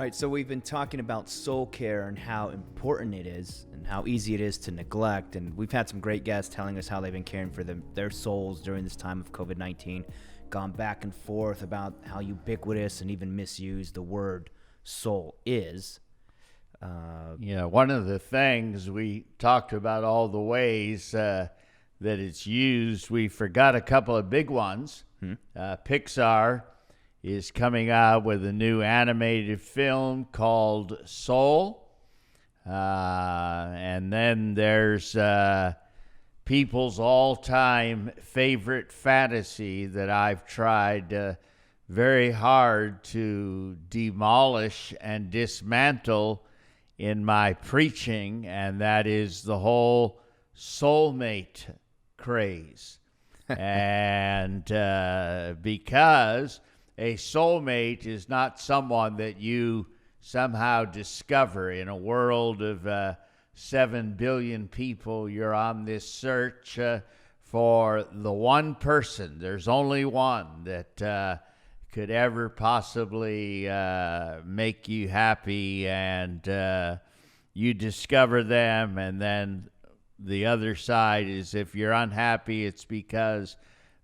All right, so we've been talking about soul care and how important it is and how easy it is to neglect. And we've had some great guests telling us how they've been caring for their souls during this time of COVID-19, gone back and forth about how ubiquitous and even misused the word soul is. One of the things we talked about, all the ways that it's used, we forgot a couple of big ones. Pixar is coming out with a new animated film called Soul. And then there's people's all-time favorite fantasy that I've tried very hard to demolish and dismantle in my preaching, and that is the whole soulmate craze. And because a soulmate is not someone that you somehow discover in a world of 7 billion people. You're on this search for the one person. There's only one that could ever possibly make you happy, and you discover them. And then the other side is, if you're unhappy, it's because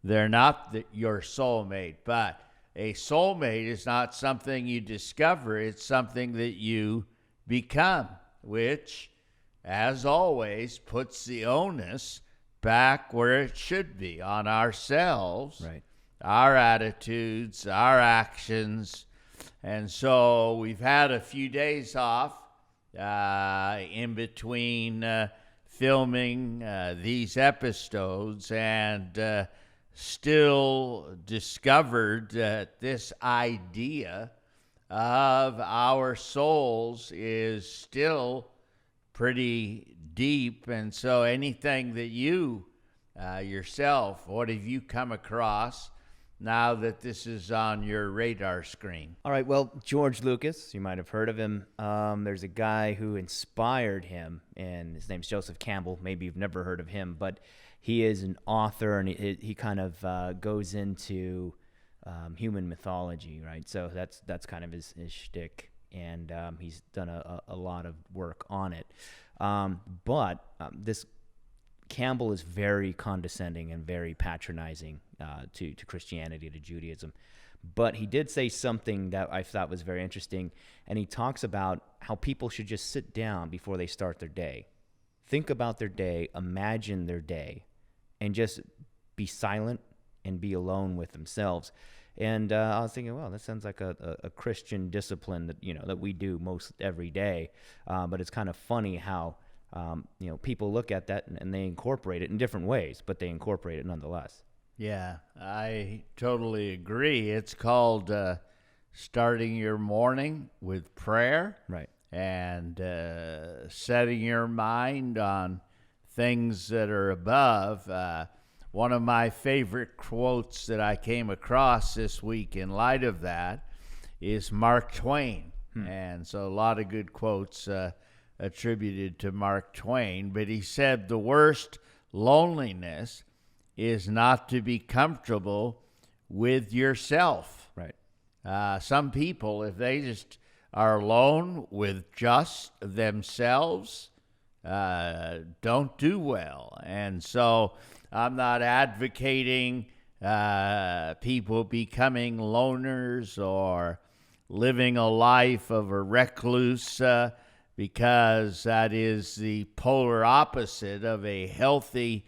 they're not your soulmate. But a soulmate is not something you discover. It's something that you become, which, as always, puts the onus back where it should be, on ourselves, Right. Our attitudes, our actions. And so we've had a few days off in between filming these episodes, and still discovered that this idea of our souls is still pretty deep. And so anything that you yourself, what have you come across now that this is on your radar screen? All right, well, George Lucas, you might have heard of him. There's a guy who inspired him, and his name's Joseph Campbell. Maybe you've never heard of him, but he is an author, and he kind of goes into human mythology, right? So that's kind of his shtick, and he's done a lot of work on it. But this Campbell is very condescending and very patronizing to Christianity, to Judaism. But he did say something that I thought was very interesting, and he talks about how people should just sit down before they start their day. Think about their day, imagine their day, and just be silent and be alone with themselves. And I was thinking, well, that sounds like a Christian discipline that we do most every day. But it's kind of funny how people look at that and they incorporate it in different ways, but they incorporate it nonetheless. Yeah, I totally agree. It's called starting your morning with prayer. Right. And setting your mind on things that are above. One of my favorite quotes that I came across this week in light of that is Mark Twain. And so a lot of good quotes attributed to Mark Twain. But he said, the worst loneliness is not to be comfortable with yourself. Right. Some people, if they just are alone with just themselves, don't do well. And so I'm not advocating people becoming loners or living a life of a recluse, because that is the polar opposite of a healthy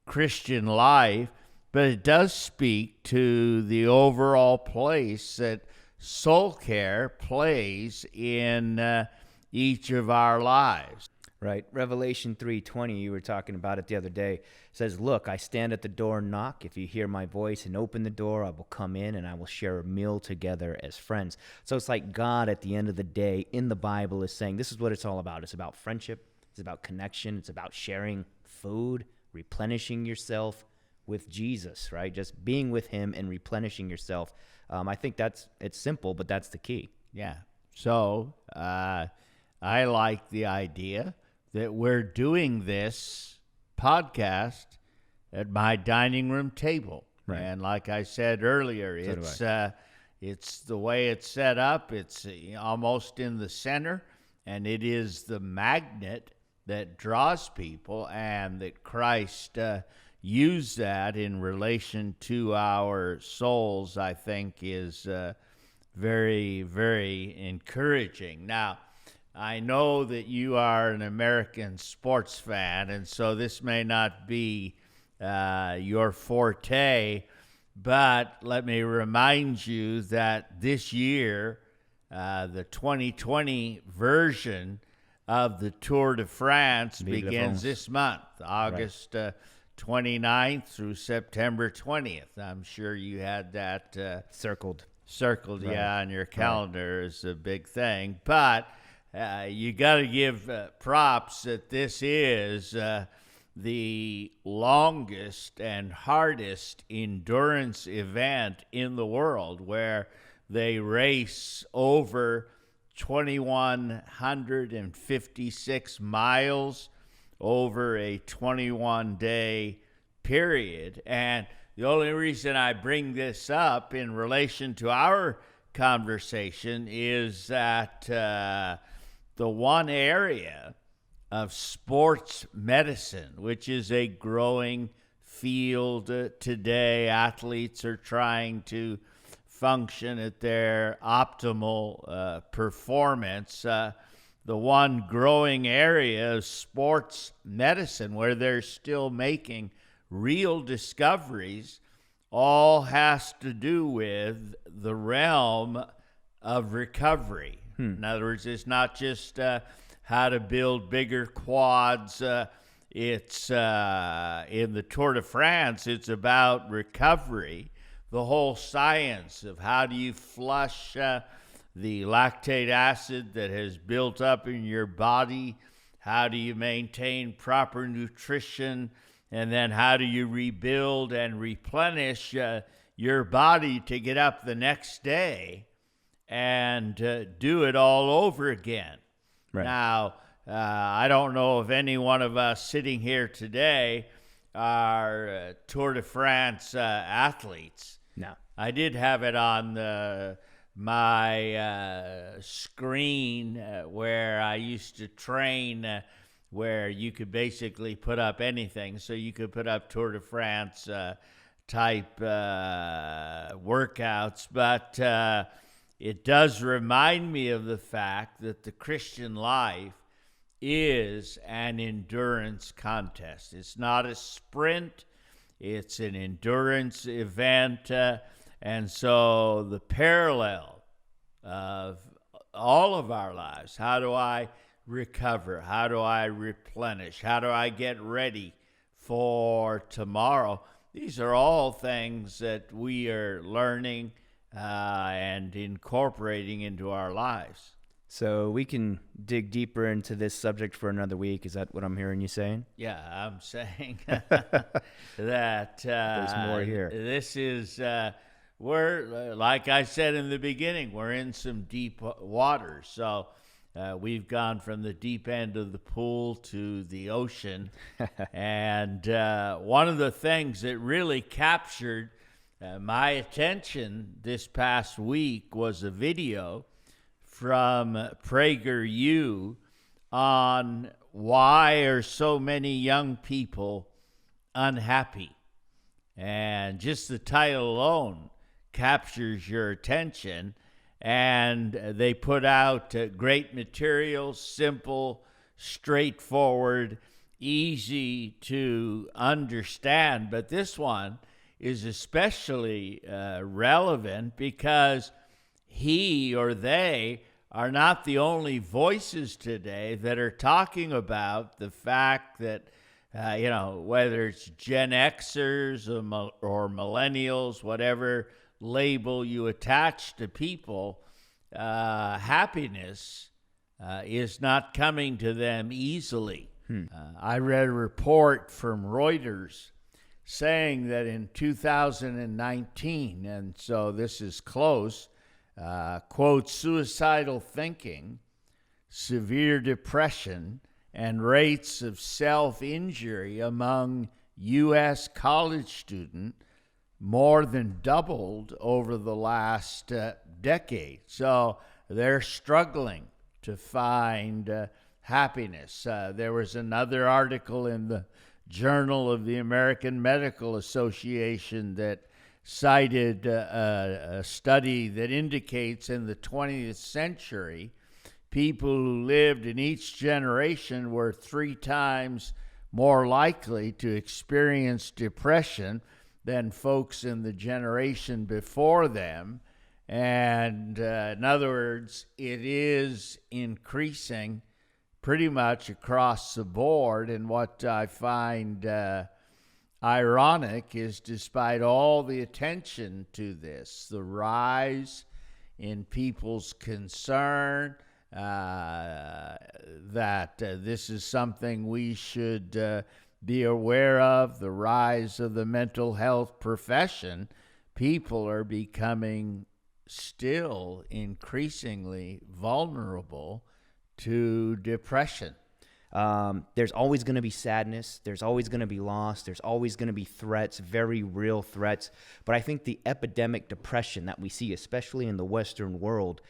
Christian life. But it does speak to the overall place that soul care plays in each of our lives. Right. Revelation 3:20, you were talking about it the other day, says, "Look, I stand at the door and knock. If you hear my voice and open the door, I will come in and I will share a meal together as friends." So it's like God, at the end of the day, in the Bible, is saying this is what it's all about. It's about friendship. It's about connection. It's about sharing food, replenishing yourself with Jesus, right? Just being with him and replenishing yourself. I think it's simple, but that's the key. Yeah. So I like the idea that we're doing this podcast at my dining room table. Right. And like I said earlier, It's the way it's set up. It's almost in the center, and it is the magnet that draws people, and that Christ used that in relation to our souls, I think, is very, very encouraging. Now, I know that you are an American sports fan, and so this may not be your forte, but let me remind you that this year, the 2020 version of the Tour de France begins this month, August 29th through September 20th. I'm sure you had that Circled, yeah, on your calendar is a big thing. But you got to give props that this is the longest and hardest endurance event in the world, where they race over 2,156 miles over a 21-day period. And the only reason I bring this up in relation to our conversation is that the one area of sports medicine, which is a growing field today, athletes are trying to function at their optimal performance. The one growing area of sports medicine where they're still making real discoveries all has to do with the realm of recovery. In other words, it's not just how to build bigger quads. It's in the Tour de France, it's about recovery. The whole science of how do you flush the lactate acid that has built up in your body, how do you maintain proper nutrition, and then how do you rebuild and replenish your body to get up the next day and do it all over again. Right. Now, I don't know if any one of us sitting here today are Tour de France athletes. No. I did have it on my screen where I used to train, where you could basically put up anything. So you could put up Tour de France type workouts. But it does remind me of the fact that the Christian life is an endurance contest. It's not a sprint. It's an endurance event. And so the parallel of all of our lives, how do I recover? How do I replenish? How do I get ready for tomorrow? These are all things that we are learning and incorporating into our lives. So we can dig deeper into this subject for another week. Is that what I'm hearing you saying? Yeah, I'm saying that there's more here. This is, we're, like I said in the beginning, we're in some deep water. So we've gone from the deep end of the pool to the ocean. And one of the things that really captured my attention this past week was a video from PragerU on why are so many young people unhappy. And just the title alone captures your attention. And they put out great material, simple, straightforward, easy to understand. But this one is especially relevant because he or they are not the only voices today that are talking about the fact that, whether it's Gen Xers or millennials, whatever label you attach to people, happiness is not coming to them easily. I read a report from Reuters saying that in 2019, and so this is close, quote, suicidal thinking, severe depression, and rates of self-injury among U.S. college students more than doubled over the last decade. So they're struggling to find happiness. There was another article in the Journal of the American Medical Association that cited a study that indicates in the 20th century, people who lived in each generation were 3 times more likely to experience depression than folks in the generation before them. And in other words, it is increasing pretty much across the board. And what I find ironic is, despite all the attention to this, the rise in people's concern that this is something we should be aware of, the rise of the mental health profession, people are becoming still increasingly vulnerable to depression. There's always going to be sadness. There's always going to be loss. There's always going to be threats, very real threats. But I think the epidemic depression that we see, especially in the Western world,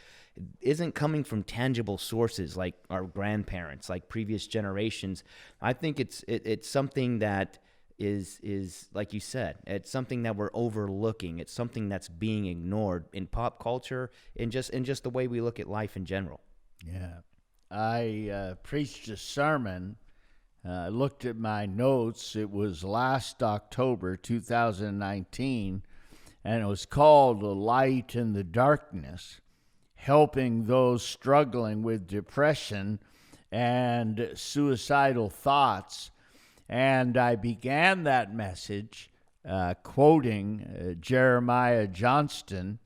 isn't coming from tangible sources like our grandparents, like previous generations. I think it's something that is like you said, it's something that we're overlooking. It's something that's being ignored in pop culture, in just the way we look at life in general. Yeah. I preached a sermon, looked at my notes. It was last October 2019, and it was called "The Light in the Darkness," helping those struggling with depression and suicidal thoughts. And I began that message quoting Jeremiah Johnston,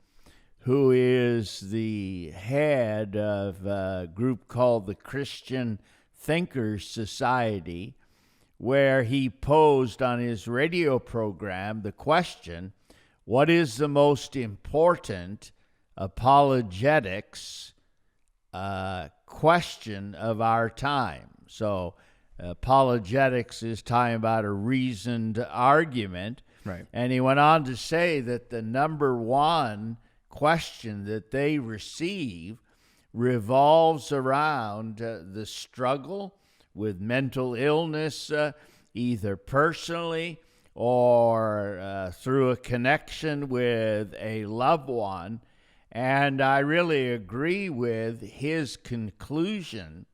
who is the head of a group called the Christian Thinkers Society, where he posed on his radio program the question, what is the most important apologetics question of our time? So apologetics is talking about a reasoned argument. Right. And he went on to say that the number one question that they receive revolves around the struggle with mental illness, either personally or through a connection with a loved one. And I really agree with his conclusion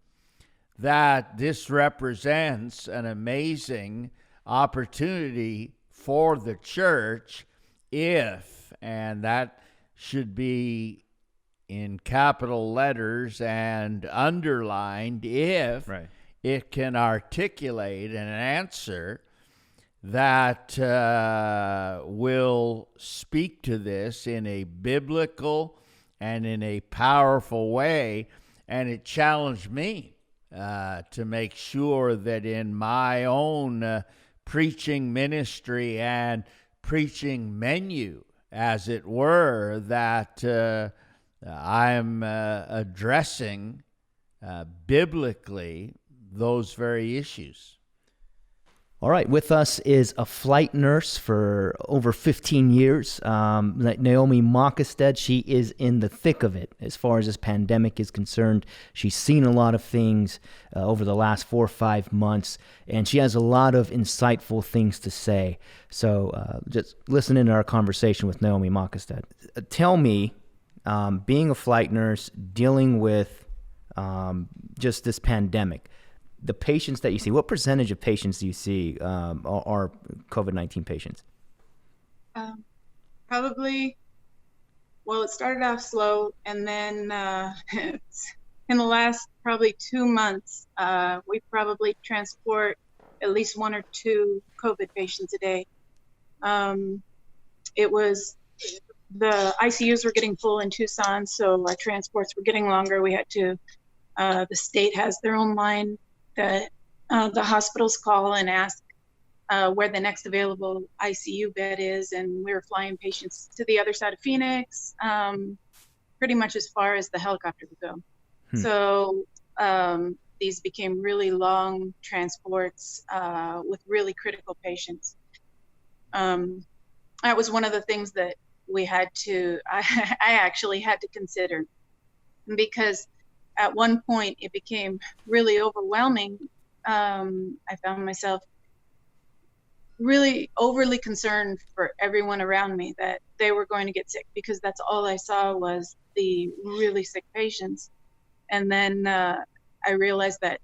that this represents an amazing opportunity for the church if, and that should be in capital letters and underlined, if Right. it can articulate an answer that will speak to this in a biblical and in a powerful way. And it challenged me to make sure that in my own preaching ministry and preaching menu, as it were, that I'm addressing biblically those very issues. All right, with us is a flight nurse for over 15 years, Naomi Maakestad. She is in the thick of it as far as this pandemic is concerned. She's seen a lot of things over the last 4 or 5 months, and she has a lot of insightful things to say. So just listen in to our conversation with Naomi Maakestad. Tell me, being a flight nurse, dealing with just this pandemic, the patients that you see, what percentage of patients do you see are COVID-19 patients? Probably, well, it started off slow, and then in the last probably 2 months, we probably transport at least 1 or 2 COVID patients a day. It was, the ICUs were getting full in Tucson, so our transports were getting longer. We had to, the state has their own line that the hospitals call and ask where the next available ICU bed is, and we were flying patients to the other side of Phoenix, pretty much as far as the helicopter would go. So these became really long transports with really critical patients. that was one of the things that I actually had to consider, because at one point it became really overwhelming. I found myself really overly concerned for everyone around me that they were going to get sick, because that's all I saw was the really sick patients. And then I realized that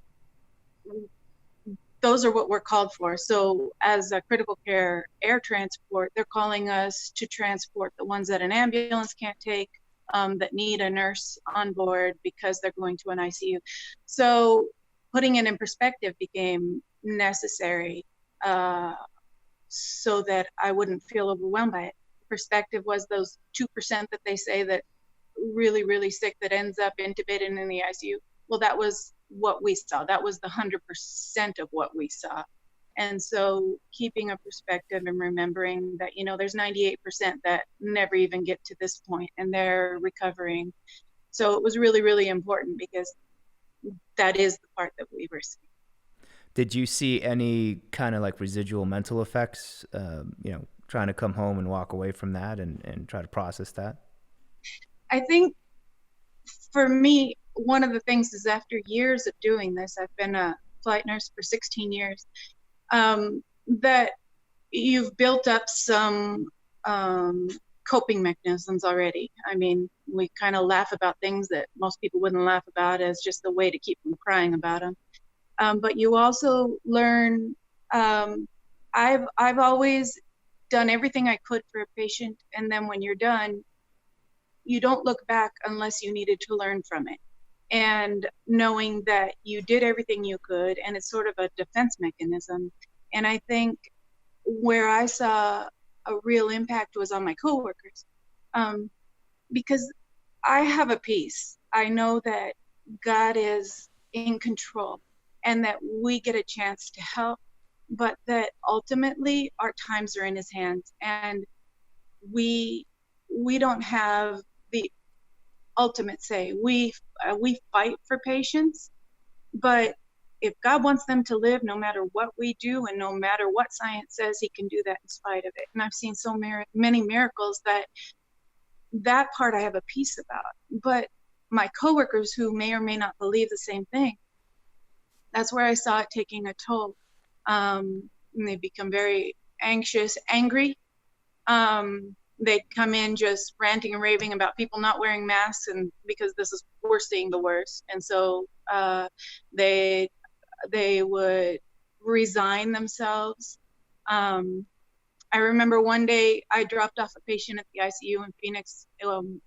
those are what we're called for. So as a critical care air transport, they're calling us to transport the ones that an ambulance can't take, that need a nurse on board because they're going to an ICU. So putting it in perspective became necessary, so that I wouldn't feel overwhelmed by it. Perspective was those 2% that they say that really, really sick that ends up intubated in the ICU. Well, that was what we saw. That was the 100% of what we saw. And so keeping a perspective and remembering that, there's 98% that never even get to this point and they're recovering. So it was really, really important, because that is the part that we were seeing. Did you see any kind of like residual mental effects, trying to come home and walk away from that and try to process that? I think for me, one of the things is, after years of doing this, I've been a flight nurse for 16 years, that you've built up some coping mechanisms already. I mean, we kind of laugh about things that most people wouldn't laugh about as just a way to keep from crying about them. But you also learn, I've always done everything I could for a patient, and then when you're done, you don't look back unless you needed to learn from it. And knowing that you did everything you could, and it's sort of a defense mechanism. And I think where I saw a real impact was on my coworkers, because I have a peace. I know that God is in control and that we get a chance to help, but that ultimately our times are in his hands, and we don't have the ultimate say. We fight for patients, but if God wants them to live, no matter what we do and no matter what science says, he can do that in spite of it. And I've seen so many miracles that part I have a peace about. But my coworkers who may or may not believe the same thing, that's where I saw it taking a toll. And they become very anxious, angry. They'd come in just ranting and raving about people not wearing masks, and because we're seeing the worst. And so they would resign themselves. I remember one day I dropped off a patient at the ICU in Phoenix,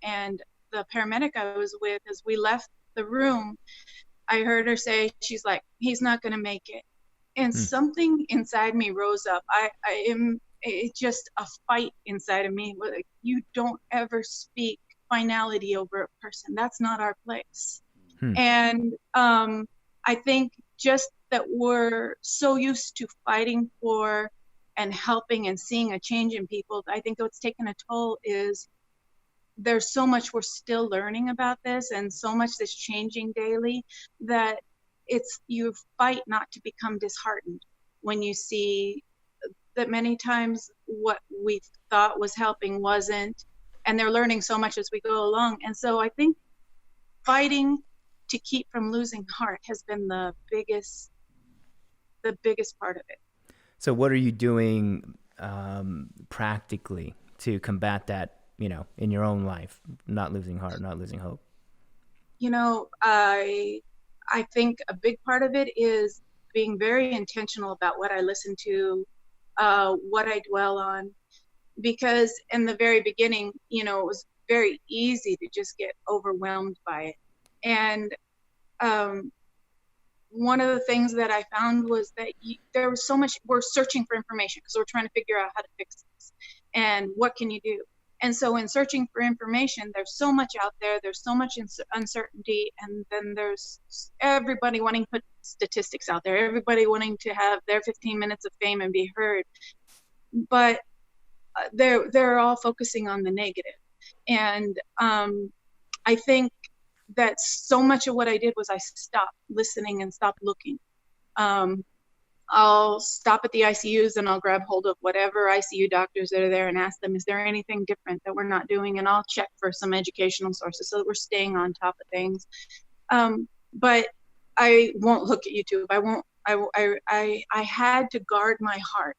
and the paramedic I was with, as we left the room, I heard her say, she's like, he's not going to make it. And something inside me rose up. It's just a fight inside of me. Like, you don't ever speak finality over a person. That's not our place. And I think just that we're so used to fighting for and helping and seeing a change in people. I think what's taken a toll is there's so much we're still learning about this, and so much that's changing daily, that you fight not to become disheartened when you see that many times what we thought was helping wasn't, and they're learning so much as we go along. And so I think fighting to keep from losing heart has been the biggest part of it. So what are you doing practically to combat that, in your own life, not losing heart, not losing hope? I think a big part of it is being very intentional about what I listen to, what I dwell on, because in the very beginning, it was very easy to just get overwhelmed by it. And one of the things that I found was that there was so much, we're searching for information because we're trying to figure out how to fix this and what can you do. And so in searching for information, there's so much out there, there's so much uncertainty, and then there's everybody wanting to put statistics out there, everybody wanting to have their 15 minutes of fame and be heard. But they're all focusing on the negative. And I think that so much of what I did was I stopped listening and stopped looking. I'll stop at the ICUs and I'll grab hold of whatever ICU doctors that are there and ask them, is there anything different that we're not doing? And I'll check for some educational sources so that we're staying on top of things. But I won't look at YouTube. I had to guard my heart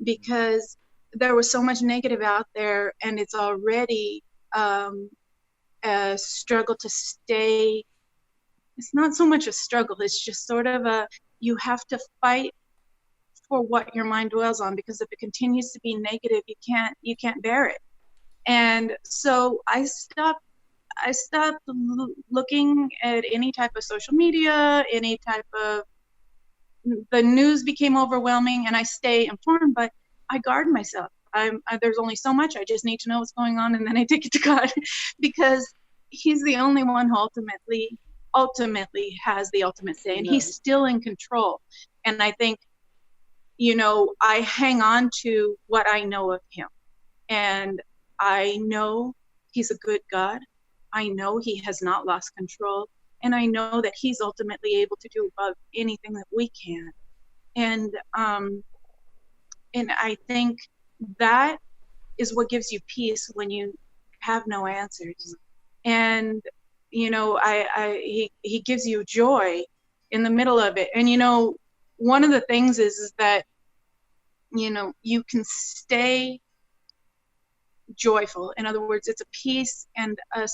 because there was so much negative out there, and it's already a struggle to stay. It's not so much a struggle. It's just sort of you have to fight for what your mind dwells on, because if it continues to be negative, you can't bear it. And so I stopped looking at any type of social media, any type of, the news became overwhelming, and I stay informed, but I guard myself. There's only so much. I just need to know what's going on, and then I take it to God because he's the only one who ultimately has the ultimate say, and he's still in control. And I think, I hang on to what I know of him, and I know he's a good God. I know he has not lost control, and I know that he's ultimately able to do above anything that we can. And I think that is what gives you peace when you have no answers. And he gives you joy in the middle of it. And one of the things is that you can stay joyful. In other words, it's a peace and a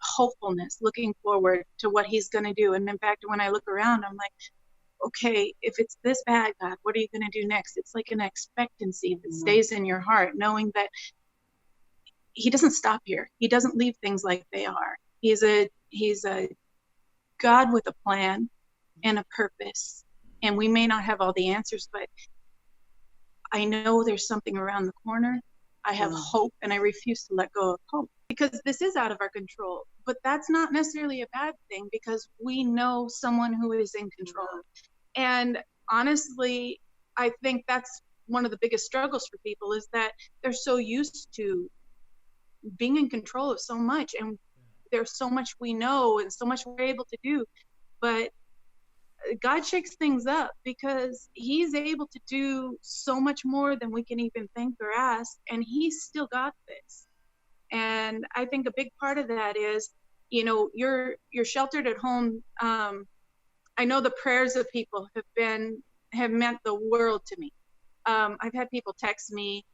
hopefulness looking forward to what he's going to do. And in fact, when I look around, I'm like, okay, if it's this bad, God, what are you going to do next? It's like an expectancy that stays in your heart, knowing that he doesn't stop here. He doesn't leave things like they are. He's a God with a plan and a purpose. And we may not have all the answers, but I know there's something around the corner. I have hope, and I refuse to let go of hope, because this is out of our control. But that's not necessarily a bad thing, because we know someone who is in control. And honestly, I think that's one of the biggest struggles for people, is that they're so used to being in control of so much, and there's so much we know and so much we're able to do. But God shakes things up, because he's able to do so much more than we can even think or ask, and he's still got this. And I think a big part of that is, you're sheltered at home. I know the prayers of people have meant the world to me. I've had people text me,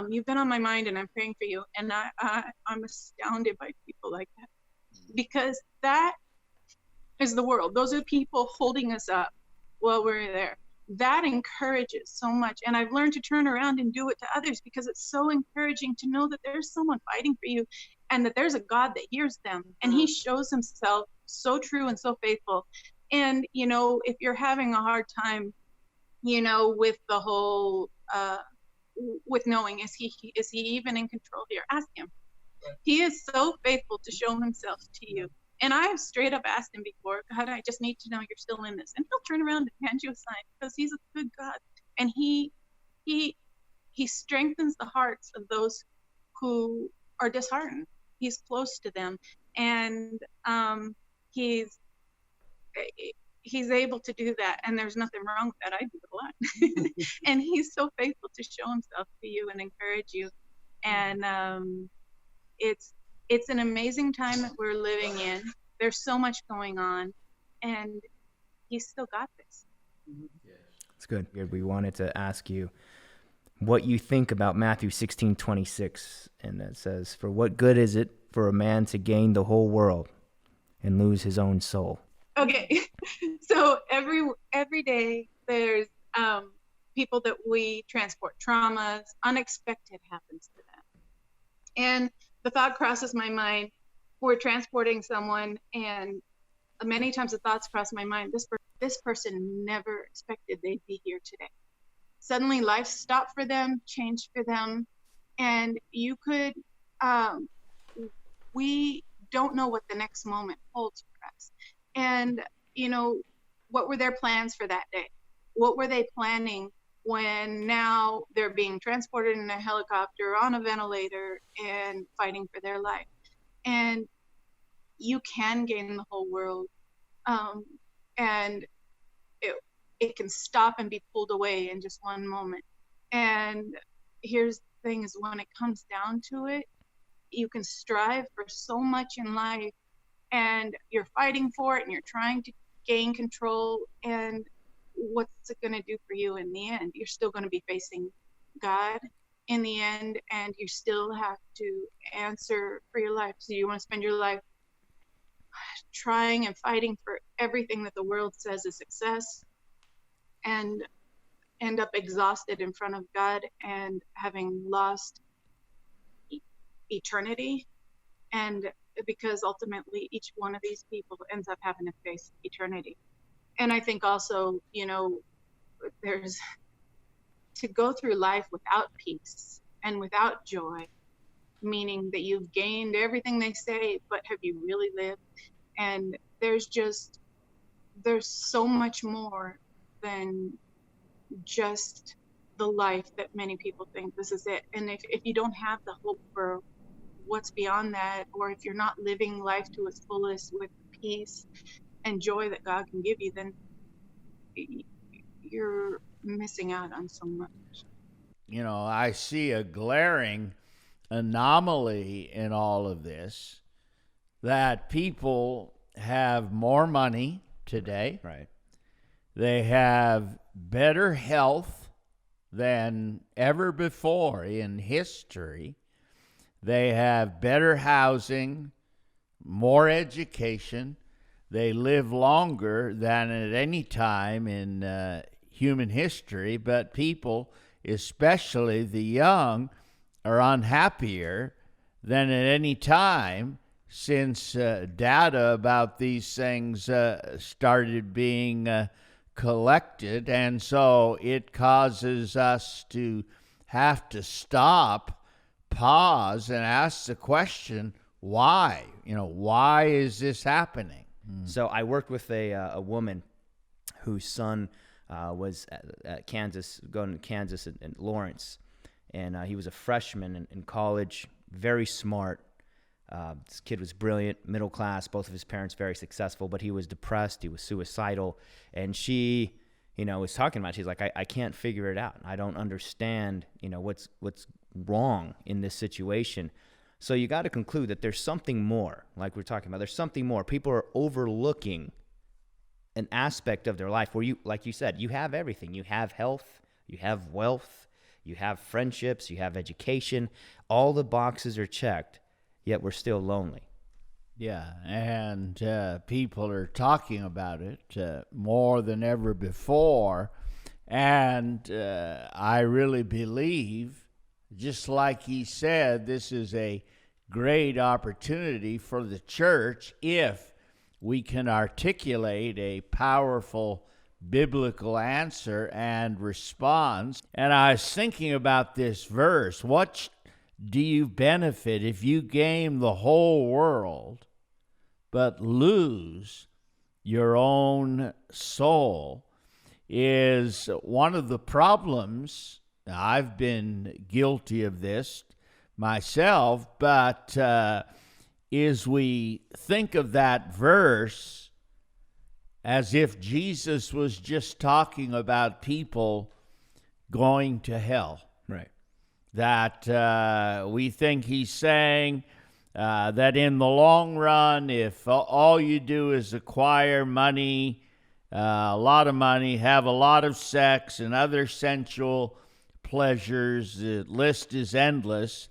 you've been on my mind and I'm praying for you. And I'm astounded by people like that, because that is the world. Those are people holding us up while we're there. That encourages so much. And I've learned to turn around and do it to others, because it's so encouraging to know that there's someone fighting for you, and that there's a God that hears them, and he shows himself so true and so faithful. And, if you're having a hard time, with the whole, with knowing, is he even in control here? Ask him. He is so faithful to show himself to you. And I have straight up asked him before, God, I just need to know you're still in this. And he'll turn around and hand you a sign, because he's a good God. And he strengthens the hearts of those who are disheartened. He's close to them. And he's able to do that. And there's nothing wrong with that. I do it a lot. And he's so faithful to show himself to you and encourage you. And it's an amazing time that we're living in. There's so much going on, and he's still got this. It's good. We wanted to ask you what you think about Matthew 16:26, and that says, "For what good is it for a man to gain the whole world and lose his own soul?" Okay, so every day there's people that we transport, traumas, unexpected happens to them, and the thought crosses my mind, we're transporting someone, and many times the thoughts cross my mind, this person never expected they'd be here today. Suddenly life stopped for them, changed for them, and we don't know what the next moment holds for us. And, what were their plans for that day? What were they planning when now they're being transported in a helicopter, on a ventilator, and fighting for their life? And you can gain the whole world. And it can stop and be pulled away in just one moment. And here's the thing is, when it comes down to it, you can strive for so much in life, and you're fighting for it, and you're trying to gain control, and what's it going to do for you in the end? You're still going to be facing God in the end, and you still have to answer for your life. So you want to spend your life trying and fighting for everything that the world says is success, and end up exhausted in front of God and having lost eternity. And because ultimately each one of these people ends up having to face eternity. And I think also, there's to go through life without peace and without joy, meaning that you've gained everything they say, but have you really lived? And there's so much more than just the life that many people think this is it. And if you don't have the hope for what's beyond that, or if you're not living life to its fullest with peace and joy that God can give you, then you're missing out on so much. I see a glaring anomaly in all of this, that people have more money today. Right. They have better health than ever before in history. They have better housing, more education. They live longer than at any time in human history, but people, especially the young, are unhappier than at any time since data about these things started being collected. And so it causes us to have to stop, pause, and ask the question, why? Why is this happening? So I worked with a woman whose son was at Kansas, going to Kansas in Lawrence, and he was a freshman in college, very smart. This kid was brilliant, middle class, both of his parents very successful, but he was depressed, he was suicidal, and she, was talking about it. She's like, I can't figure it out. I don't understand, what's wrong in this situation. So you got to conclude that there's something more, like we're talking about. There's something more. People are overlooking an aspect of their life where you, like you said, you have everything. You have health, you have wealth, you have friendships, you have education. All the boxes are checked, yet we're still lonely. Yeah, and people are talking about it more than ever before. And I really believe, just like he said, this is a great opportunity for the church if we can articulate a powerful biblical answer and response. And I was thinking about this verse. What do you benefit if you gain the whole world but lose your own soul? Is one of the problems. I've been guilty of this myself, but is we think of that verse as if Jesus was just talking about people going to hell. Right. That we think he's saying that in the long run, if all you do is acquire money, a lot of money, have a lot of sex and other sensual pleasures, the list is endless,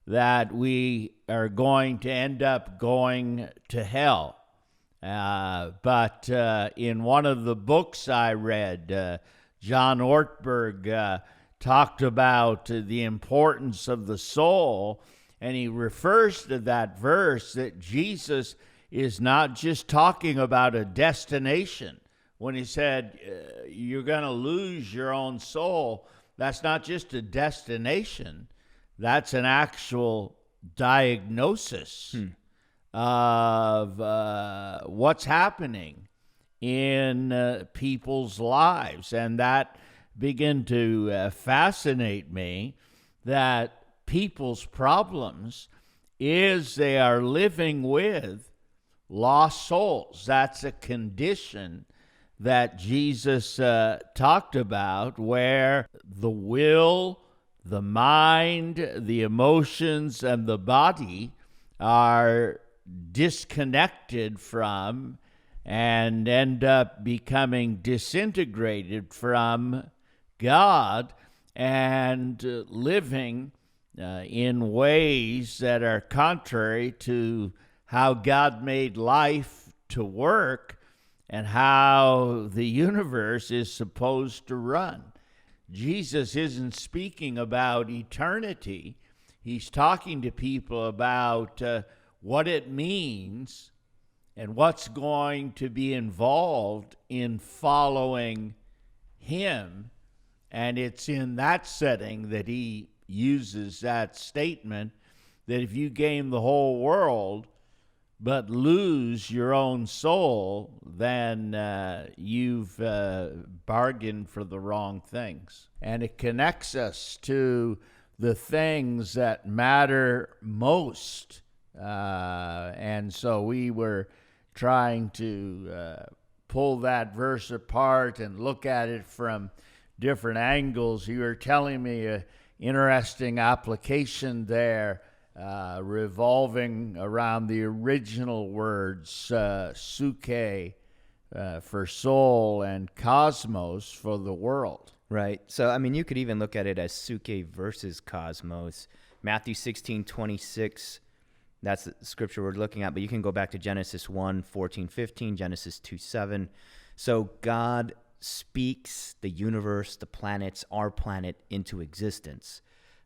that we are going to end up going to hell. But in one of the books I read, John Ortberg talked about the importance of the soul, and he refers to that verse that Jesus is not just talking about a destination. When he said, you're going to lose your own soul, that's not just a destination. That's an actual diagnosis of what's happening in people's lives. And that began to fascinate me, that people's problems is they are living with lost souls. That's a condition that Jesus talked about, where the will, the mind, the emotions, and the body are disconnected from and end up becoming disintegrated from God and living in ways that are contrary to how God made life to work and how the universe is supposed to run. Jesus isn't speaking about eternity. He's talking to people about what it means and what's going to be involved in following him. And it's in that setting that he uses that statement that if you gain the whole world but lose your own soul, then you've bargained for the wrong things. And it connects us to the things that matter most. And so we were trying to pull that verse apart and look at it from different angles. You were telling me an interesting application there, revolving around the original words, suke for soul and cosmos for the world. Right. So, I mean, you could even look at it as suke versus cosmos. Matthew 16:26, that's the scripture we're looking at, but you can go back to Genesis 1:14-15, Genesis 2:7. So God speaks the universe, the planets, our planet, into existence.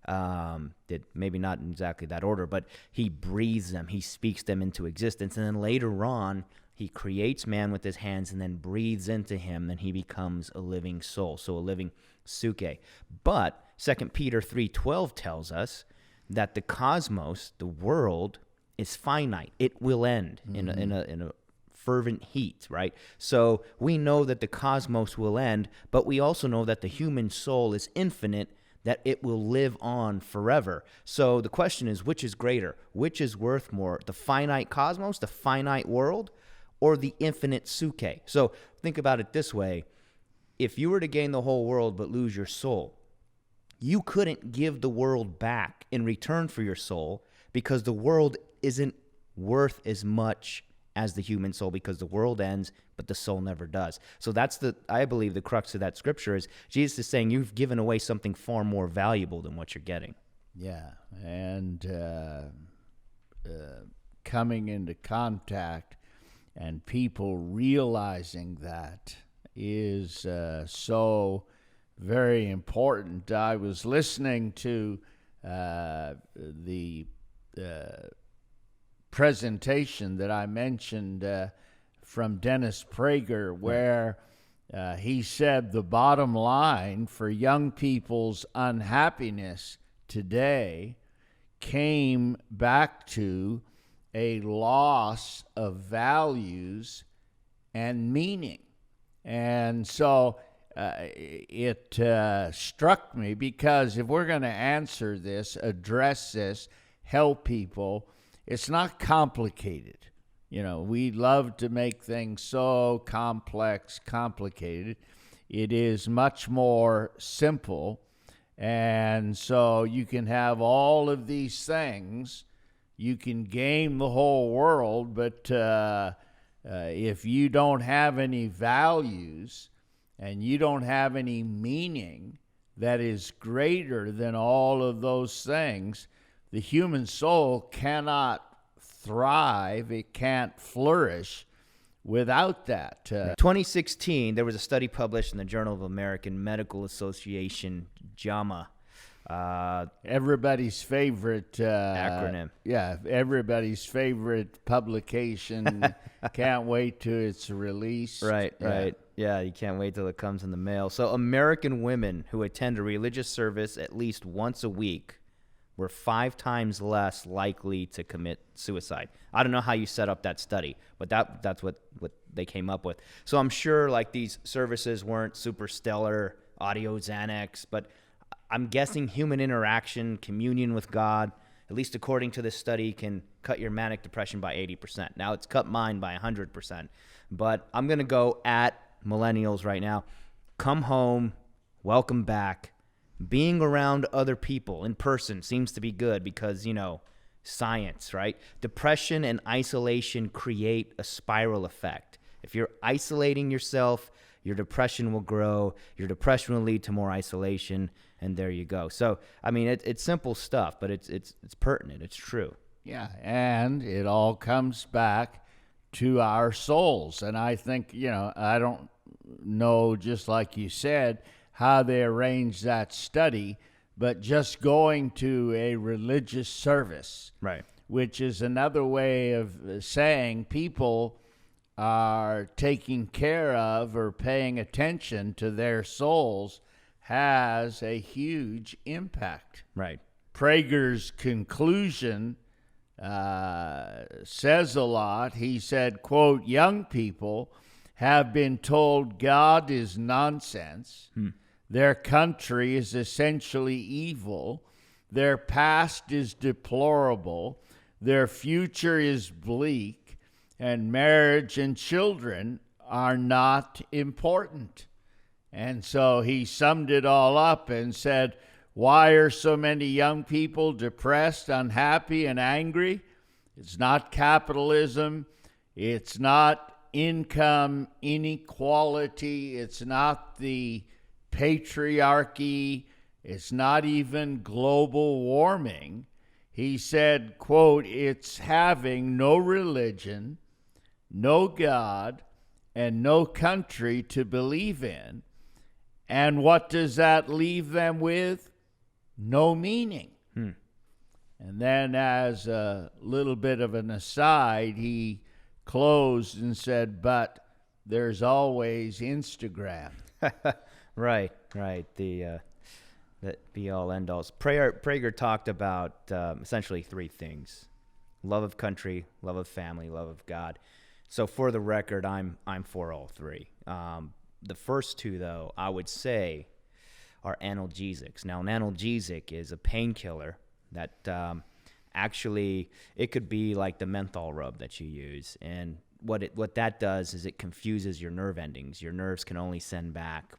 That maybe not in exactly that order, but he breathes them, he speaks them into existence, and then later on he creates man with his hands and then breathes into him, and he becomes a living soul, so a living suke. But 2 Peter 3:12 tells us that the cosmos, the world, is finite. It will end in a fervent heat, right? So we know that the cosmos will end, but we also know that the human soul is infinite, that it will live on forever. So the question is, which is greater? Which is worth more? The finite cosmos, the finite world, or the infinite suke? So think about it this way. If you were to gain the whole world but lose your soul, you couldn't give the world back in return for your soul, because the world isn't worth as much as the human soul, because the world ends, but the soul never does. So that's I believe the crux of that scripture is Jesus is saying you've given away something far more valuable than what you're getting. Yeah, and coming into contact and people realizing that is so very important. I was listening to the presentation that I mentioned from Dennis Prager, where he said the bottom line for young people's unhappiness today came back to a loss of values and meaning. And so it struck me, because if we're going to answer this, address this, help people, it's not complicated. You know, we love to make things so complex, complicated. It is much more simple. And so you can have all of these things. You can game the whole world, but if you don't have any values and you don't have any meaning that is greater than all of those things, the human soul cannot thrive, it can't flourish without that. 2016, there was a study published in the Journal of American Medical Association, JAMA. Everybody's favorite acronym. Yeah, everybody's favorite publication. Can't wait till it's released. Right. Yeah, you can't wait till it comes in the mail. So American women who attend a religious service at least once a week were 5 times less likely to commit suicide. I don't know how you set up that study, but that's what they came up with. So I'm sure like these services weren't super stellar, audio Xanax, but I'm guessing human interaction, communion with God, at least according to this study, can cut your manic depression by 80%. Now it's cut mine by 100%, but I'm going to go at millennials right now, come home, welcome back. Being around other people in person seems to be good because, science, right? Depression and isolation create a spiral effect. If you're isolating yourself, your depression will grow. Your depression will lead to more isolation, and there you go. So, I mean, it's simple stuff, but it's pertinent. It's true. Yeah, and it all comes back to our souls. And I think, I don't know, just like you said, how they arranged that study, but just going to a religious service, Right, which is another way of saying people are taking care of or paying attention to their souls, has a huge impact. right. Prager's conclusion says a lot. He said, quote, "Young people have been told God is nonsense. Their country is essentially evil. Their past is deplorable. Their future is bleak. And marriage and children are not important." And so he summed it all up and said, why are so many young people depressed, unhappy, and angry? It's not capitalism. It's not income inequality. It's not the patriarchy. It's not even global warming. He said, quote, "It's having no religion, no God, and no country to believe in." And what does that leave them with? No meaning. And then, as a little bit of an aside, he closed and said, but there's always Instagram. Right. The be-all, end-alls. Prager talked about essentially three things: love of country, love of family, love of God. So for the record, I'm for all three. The first two, though, I would say are analgesics. Now, an analgesic is a painkiller that actually, it could be like the menthol rub that you use. And what that does is it confuses your nerve endings. Your nerves can only send back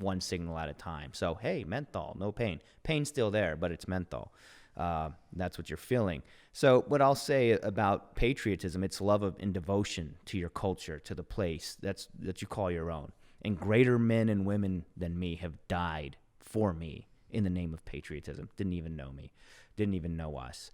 one signal at a time. So, hey, menthol, no pain. Pain's still there, but it's menthol. That's what you're feeling. So what I'll say about patriotism, it's love of and devotion to your culture, to the place that you call your own. And greater men and women than me have died for me in the name of patriotism. Didn't even know me, didn't even know us.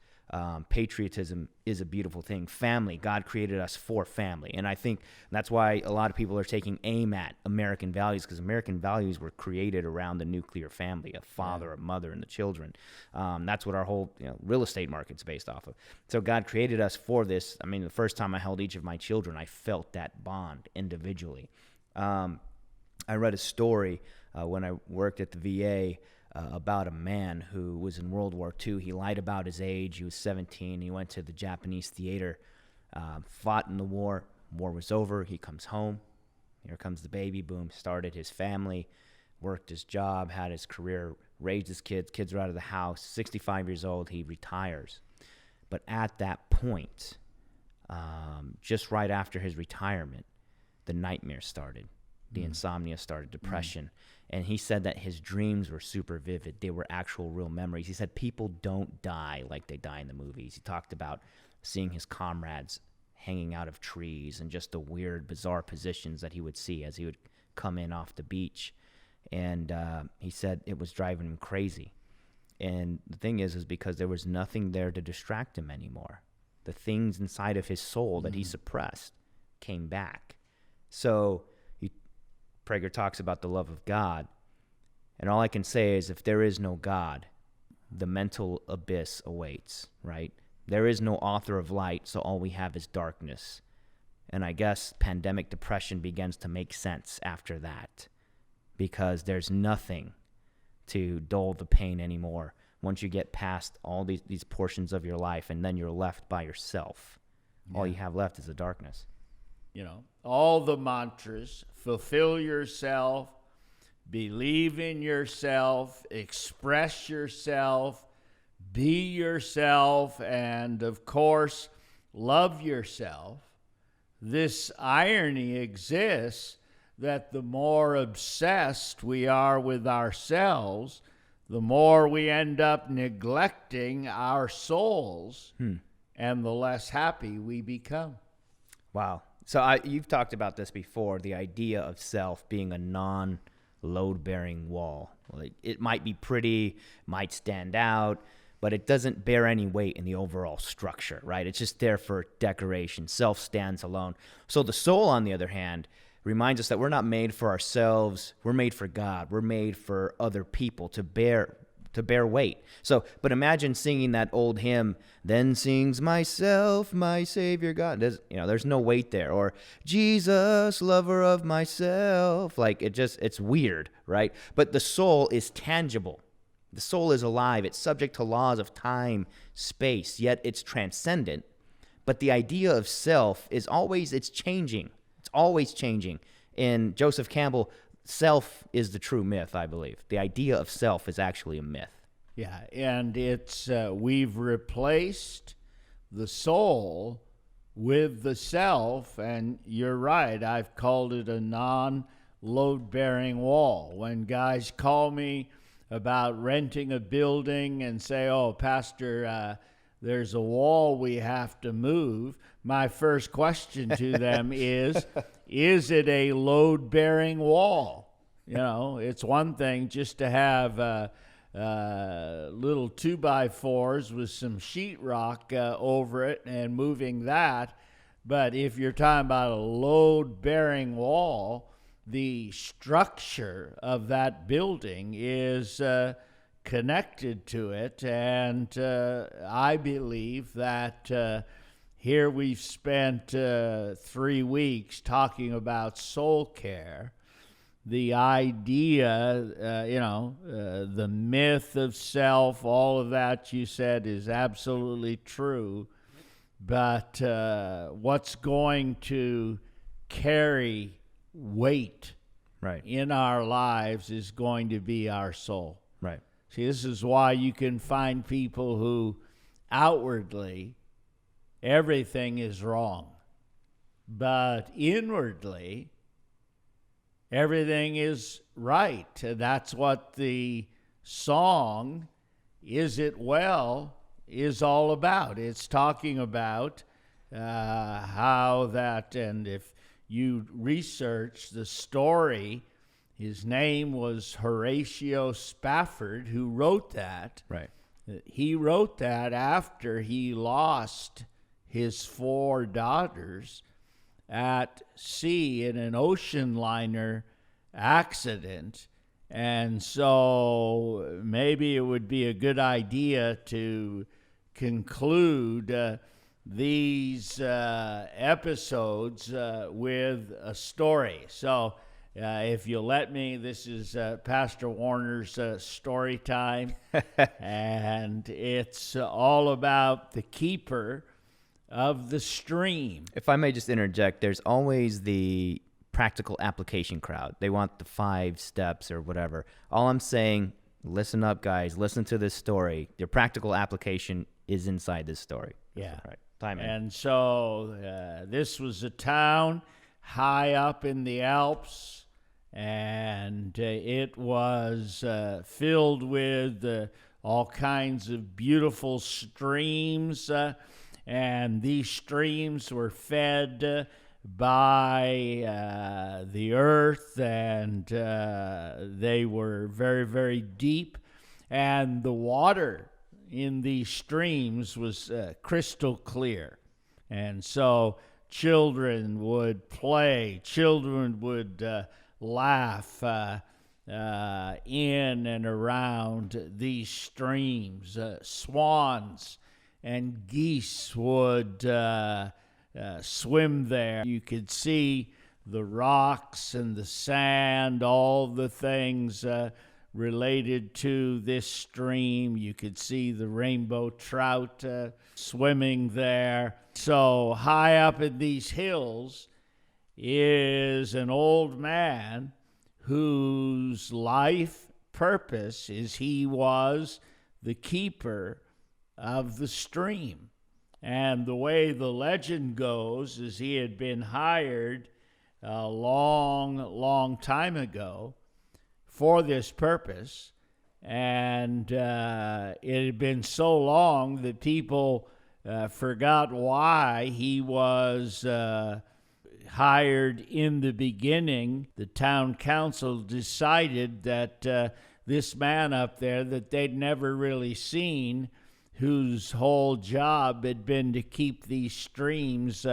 Patriotism is a beautiful thing. Family, God created us for family. And I think that's why a lot of people are taking aim at American values, because American values were created around the nuclear family, a father, a mother, and the children. That's what our whole real estate market's based off of. So God created us for this. I mean, the first time I held each of my children, I felt that bond individually. I read a story when I worked at the VA about a man who was in World War II. He lied about his age. He was 17. He went to the Japanese theater, fought in the war. War was over. He comes home. Here comes the baby boom. Started his family, worked his job, had his career, raised his kids. Kids are out of the house. 65 years old, he retires. But at that point, just right after his retirement, the nightmares started. The insomnia started, depression. And he said that his dreams were super vivid. They were actual real memories. He said people don't die like they die in the movies. He talked about seeing his comrades hanging out of trees and just the weird, bizarre positions that he would see as he would come in off the beach. And he said it was driving him crazy. And the thing is because there was nothing there to distract him anymore. The things inside of his soul that he suppressed came back. So Prager talks about the love of God. And all I can say is if there is no God, the mental abyss awaits, right? There is no author of light, so all we have is darkness. And I guess pandemic depression begins to make sense after that, because there's nothing to dull the pain anymore once you get past all these portions of your life, and then you're left by yourself. Yeah. All you have left is the darkness. All the mantras: fulfill yourself, believe in yourself, express yourself, be yourself, and of course, love yourself. This irony exists that the more obsessed we are with ourselves, the more we end up neglecting our souls, and the less happy we become. Wow. So you've talked about this before, the idea of self being a non-load-bearing wall. Well, it might be pretty, might stand out, but it doesn't bear any weight in the overall structure, right? It's just there for decoration. Self stands alone. So the soul, on the other hand, reminds us that we're not made for ourselves. We're made for God. We're made for other people to bear weight. So, but imagine singing that old hymn, "Then sings myself, my Savior God." There's no weight there. Or "Jesus, lover of myself." Like it's weird, right? But the soul is tangible. The soul is alive. It's subject to laws of time, space, yet it's transcendent. But the idea of self is it's changing. It's always changing. In Joseph Campbell, self is the true myth, I believe. The idea of self is actually a myth. Yeah, and it's we've replaced the soul with the self, and you're right, I've called it a non-load-bearing wall. When guys call me about renting a building and say, "Oh, Pastor, there's a wall we have to move," my first question to them is it a load-bearing wall? It's one thing just to have little 2x4s with some sheetrock over it and moving that. But if you're talking about a load-bearing wall, the structure of that building is connected to it. And I believe that here we've spent 3 weeks talking about soul care. The idea, the myth of self, all of that you said is absolutely true. But what's going to carry weight in our lives is going to be our soul. Right. See, this is why you can find people who outwardly everything is wrong, but inwardly everything is right. That's what the song, "Is It Well?" is all about. It's talking about how that, and if you research the story, his name was Horatio Spafford, who wrote that. Right. He wrote that after he lost his 4 daughters at sea in an ocean liner accident. And so maybe it would be a good idea to conclude these episodes with a story. So if you'll let me, this is Pastor Warner's story time. And it's all about the keeper of the stream. If I may just interject, there's always the practical application crowd. They want the 5 steps or whatever. All I'm saying, listen up, guys. Listen to this story. Your practical application is inside this story. Yeah. Right. Time in. And so this was a town high up in the Alps, and it was filled with all kinds of beautiful streams, and these streams were fed by the earth, and they were very, very deep, and the water in these streams was crystal clear. And so children would play, children would laugh in and around these streams. Swans and geese would swim there. You could see the rocks and the sand, all the things related to this stream. You could see the rainbow trout swimming there. So high up in these hills is an old man whose life purpose is he was the keeper of the stream. And the way the legend goes is he had been hired a long, long time ago for this purpose. And it had been so long that people forgot why he was hired in the beginning. The town council decided that this man up there that they'd never really seen, whose whole job had been to keep these streams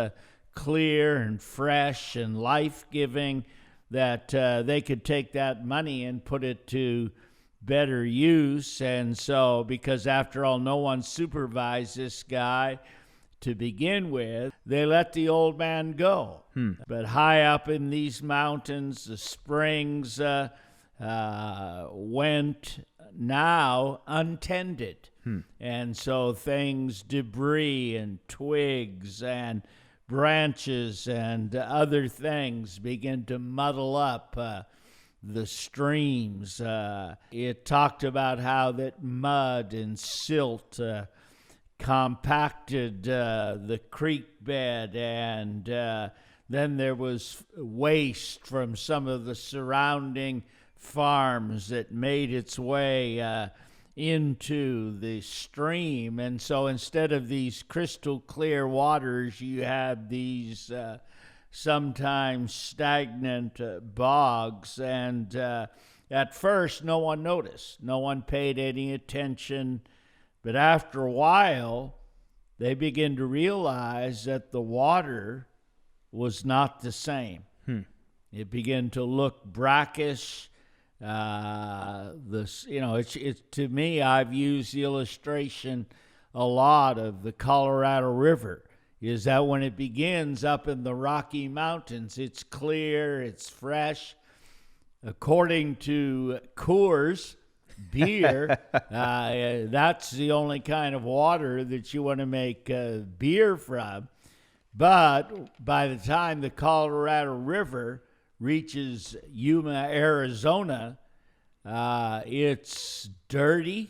clear and fresh and life-giving, that they could take that money and put it to better use. And so, because after all, no one supervised this guy to begin with, they let the old man go. But high up in these mountains, the springs went now untended. And so things, debris and twigs and branches and other things begin to muddle up the streams. It talked about how that mud and silt compacted the creek bed, and then there was waste from some of the surrounding farms that made its way into the stream. And so instead of these crystal clear waters, you had these sometimes stagnant bogs. And at first, no one noticed. No one paid any attention. But after a while, they began to realize that the water was not the same. It began to look brackish. It's to me, I've used the illustration a lot of the Colorado River, is that when it begins up in the Rocky Mountains, it's clear, it's fresh. According to Coors beer, that's the only kind of water that you want to make beer from. But by the time the Colorado River reaches Yuma, Arizona, it's dirty,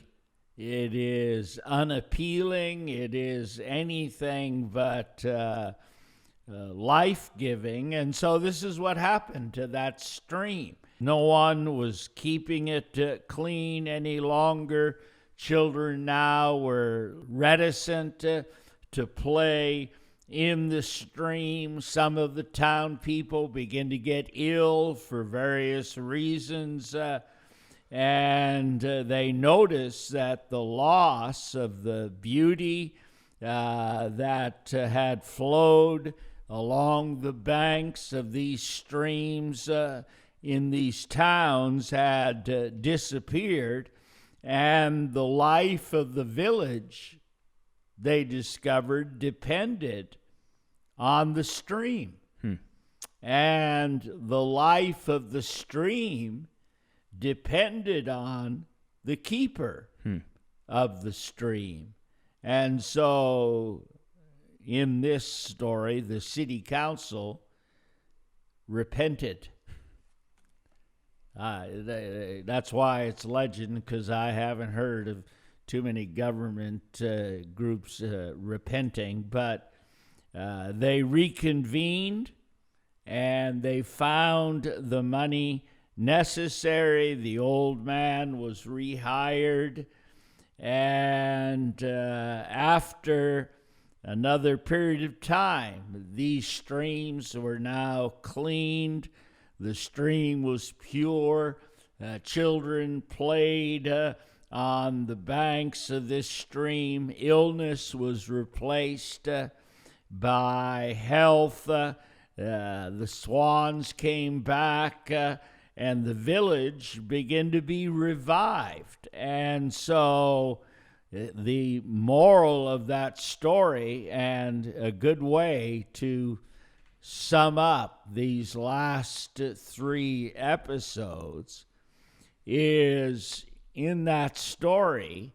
it is unappealing, it is anything but life-giving. And so this is what happened to that stream. No one was keeping it clean any longer. Children now were reticent to play in the stream. Some of the town people begin to get ill for various reasons, and they notice that the loss of the beauty that had flowed along the banks of these streams in these towns had disappeared, and the life of the village, they discovered, depended on the stream. And the life of the stream depended on the keeper of the stream. And so in this story, the city council repented. That's why it's legend, because I haven't heard of too many government groups repenting. But they reconvened, and they found the money necessary. The old man was rehired, and after another period of time, these streams were now cleaned. The stream was pure. Children played on the banks of this stream. Illness was replaced by health. The swans came back, and the village began to be revived. And so the moral of that story, and a good way to sum up these last 3 episodes, is in that story,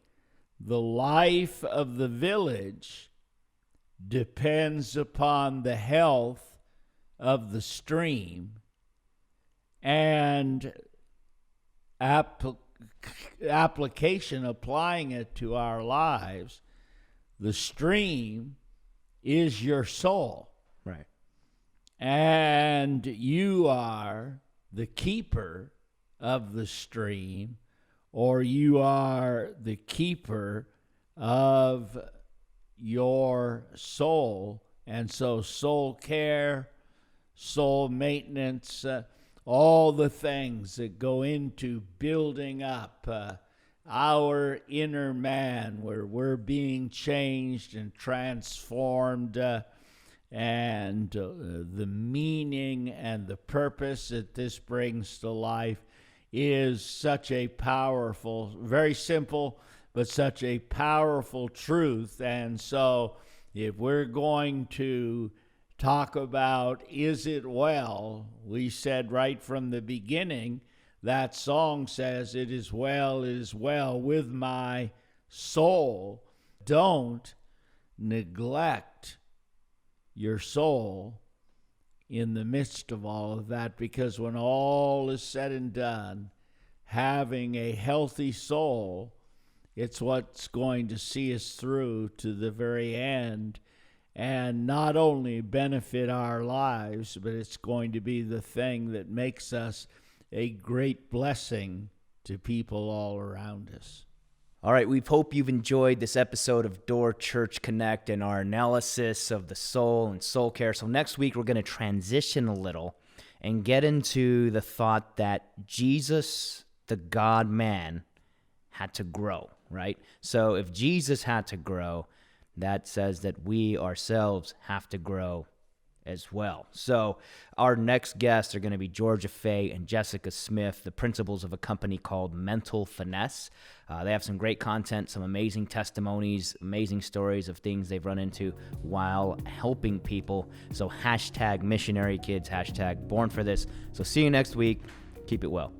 the life of the village depends upon the health of the stream, and application, applying it to our lives. The stream is your soul. Right. And and you are the keeper of the stream, or you are the keeper of your soul. And so soul care, soul maintenance, all the things that go into building up our inner man, where we're being changed and transformed, and the meaning and the purpose that this brings to life is such a powerful, very simple, but such a powerful truth. And so if we're going to talk about is it well, we said right from the beginning, that song says, it is well with my soul. Don't neglect your soul in the midst of all of that, because when all is said and done, having a healthy soul, it's what's going to see us through to the very end, and not only benefit our lives, but it's going to be the thing that makes us a great blessing to people all around us. All right, we hope you've enjoyed this episode of Door Church Connect and our analysis of the soul and soul care. So next week, we're going to transition a little and get into the thought that Jesus, the God-man, had to grow, right? So if Jesus had to grow, that says that we ourselves have to grow as well. So our next guests are going to be Georgia Fay and Jessica Smith, the principals of a company called Mental Finesse. They have some great content, some amazing testimonies, amazing stories of things they've run into while helping people. So #missionary kids, #born for this. So see you next week. Keep it well.